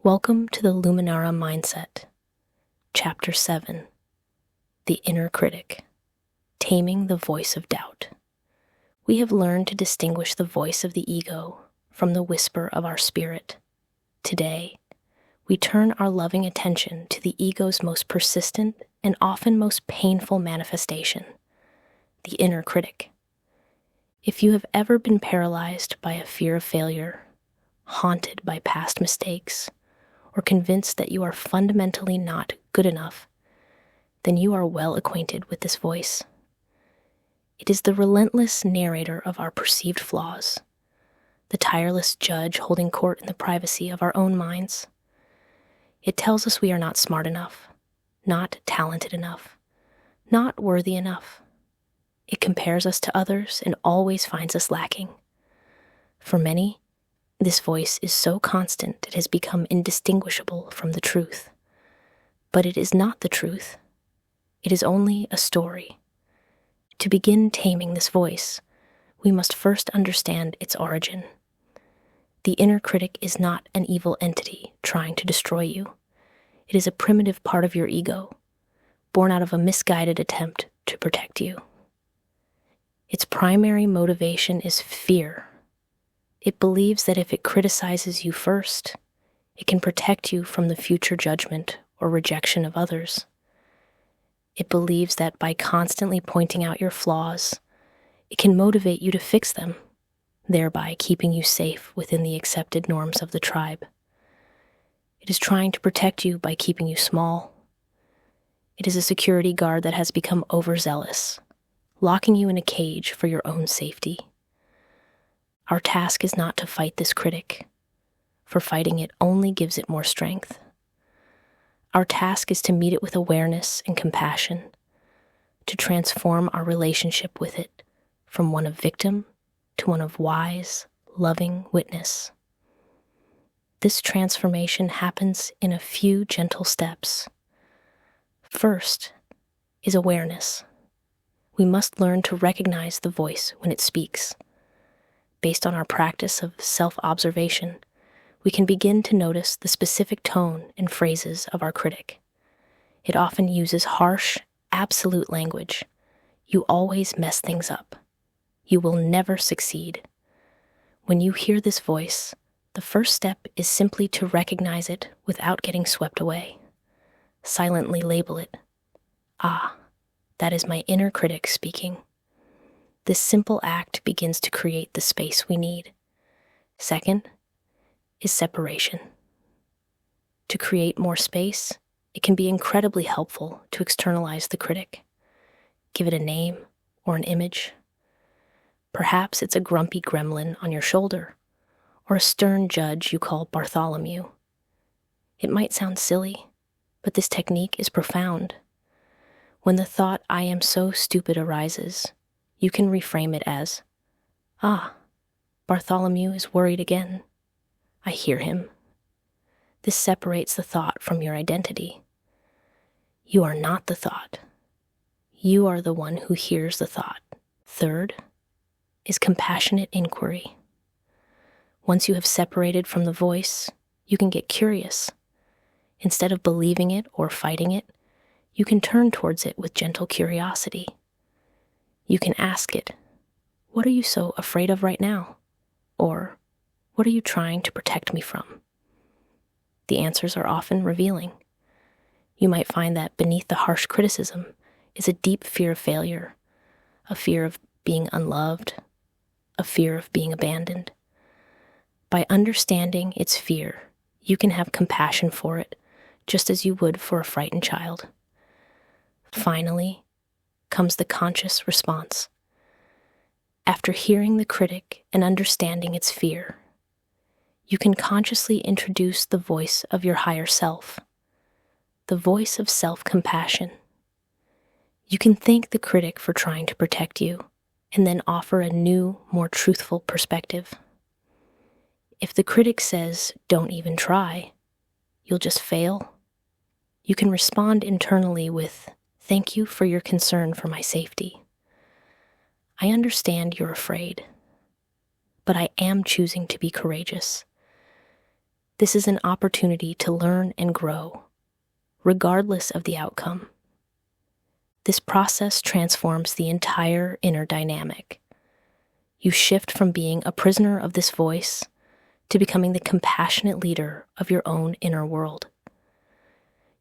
Welcome to the Luminara Mindset, Chapter 7, The Inner Critic, Taming the Voice of Doubt. We have learned to distinguish the voice of the ego from the whisper of our spirit. Today, we turn our loving attention to the ego's most persistent and often most painful manifestation, the inner critic. If you have ever been paralyzed by a fear of failure, haunted by past mistakes, or convinced that you are fundamentally not good enough, then you are well acquainted with this voice. It is the relentless narrator of our perceived flaws, the tireless judge holding court in the privacy of our own minds. It tells us we are not smart enough, not talented enough, not worthy enough. It compares us to others and always finds us lacking. For many, this voice is so constant it has become indistinguishable from the truth. But it is not the truth. It is only a story. To begin taming this voice, we must first understand its origin. The inner critic is not an evil entity trying to destroy you. It is a primitive part of your ego, born out of a misguided attempt to protect you. Its primary motivation is fear. It believes that if it criticizes you first, it can protect you from the future judgment or rejection of others. It believes that by constantly pointing out your flaws, it can motivate you to fix them, thereby keeping you safe within the accepted norms of the tribe. It is trying to protect you by keeping you small. It is a security guard that has become overzealous, locking you in a cage for your own safety. Our task is not to fight this critic, for fighting it only gives it more strength. Our task is to meet it with awareness and compassion, to transform our relationship with it from one of victim to one of wise, loving witness. This transformation happens in a few gentle steps. First is awareness. We must learn to recognize the voice when it speaks. Based on our practice of self-observation, we can begin to notice the specific tone and phrases of our critic. It often uses harsh, absolute language. You always mess things up. You will never succeed. When you hear this voice, the first step is simply to recognize it without getting swept away. Silently label it. Ah, that is my inner critic speaking. This simple act begins to create the space we need. Second is separation. To create more space, it can be incredibly helpful to externalize the critic. Give it a name or an image. Perhaps it's a grumpy gremlin on your shoulder, or a stern judge you call Bartholomew. It might sound silly, but this technique is profound. When the thought, "I am so stupid," arises, you can reframe it as, "Ah, Bartholomew is worried again. I hear him." This separates the thought from your identity. You are not the thought. You are the one who hears the thought. Third is compassionate inquiry. Once you have separated from the voice, you can get curious. Instead of believing it or fighting it, you can turn towards it with gentle curiosity. You can ask it, "What are you so afraid of right now?" Or, "What are you trying to protect me from?" The answers are often revealing. You might find that beneath the harsh criticism is a deep fear of failure, a fear of being unloved, a fear of being abandoned. By understanding its fear, you can have compassion for it, just as you would for a frightened child. Finally, comes the conscious response. After hearing the critic and understanding its fear, you can consciously introduce the voice of your higher self, the voice of self-compassion. You can thank the critic for trying to protect you, and then offer a new, more truthful perspective. If the critic says, "Don't even try, you'll just fail," you can respond internally with, "Thank you for your concern for my safety. I understand you're afraid, but I am choosing to be courageous. This is an opportunity to learn and grow, regardless of the outcome. This process transforms the entire inner dynamic. You shift from being a prisoner of this voice to becoming the compassionate leader of your own inner world.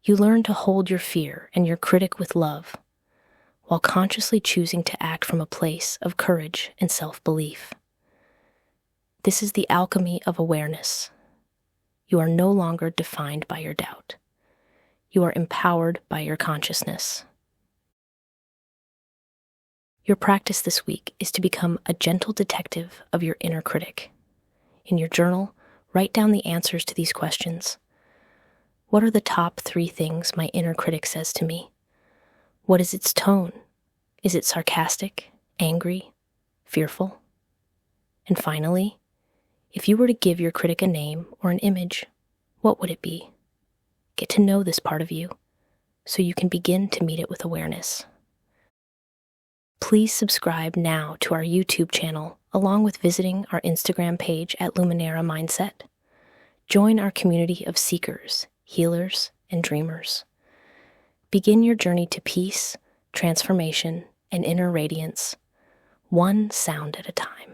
You learn to hold your fear and your critic with love, while consciously choosing to act from a place of courage and self-belief. This is the alchemy of awareness. You are no longer defined by your doubt. You are empowered by your consciousness. Your practice this week is to become a gentle detective of your inner critic. In your journal, write down the answers to these questions. What are the top 3 things my inner critic says to me? What is its tone? Is it sarcastic, angry, fearful? And finally, if you were to give your critic a name or an image, what would it be? Get to know this part of you so you can begin to meet it with awareness. Please subscribe now to our YouTube channel, along with visiting our Instagram page at Luminara Mindset. Join our community of seekers, healers, and dreamers. Begin your journey to peace, transformation, and inner radiance, one sound at a time.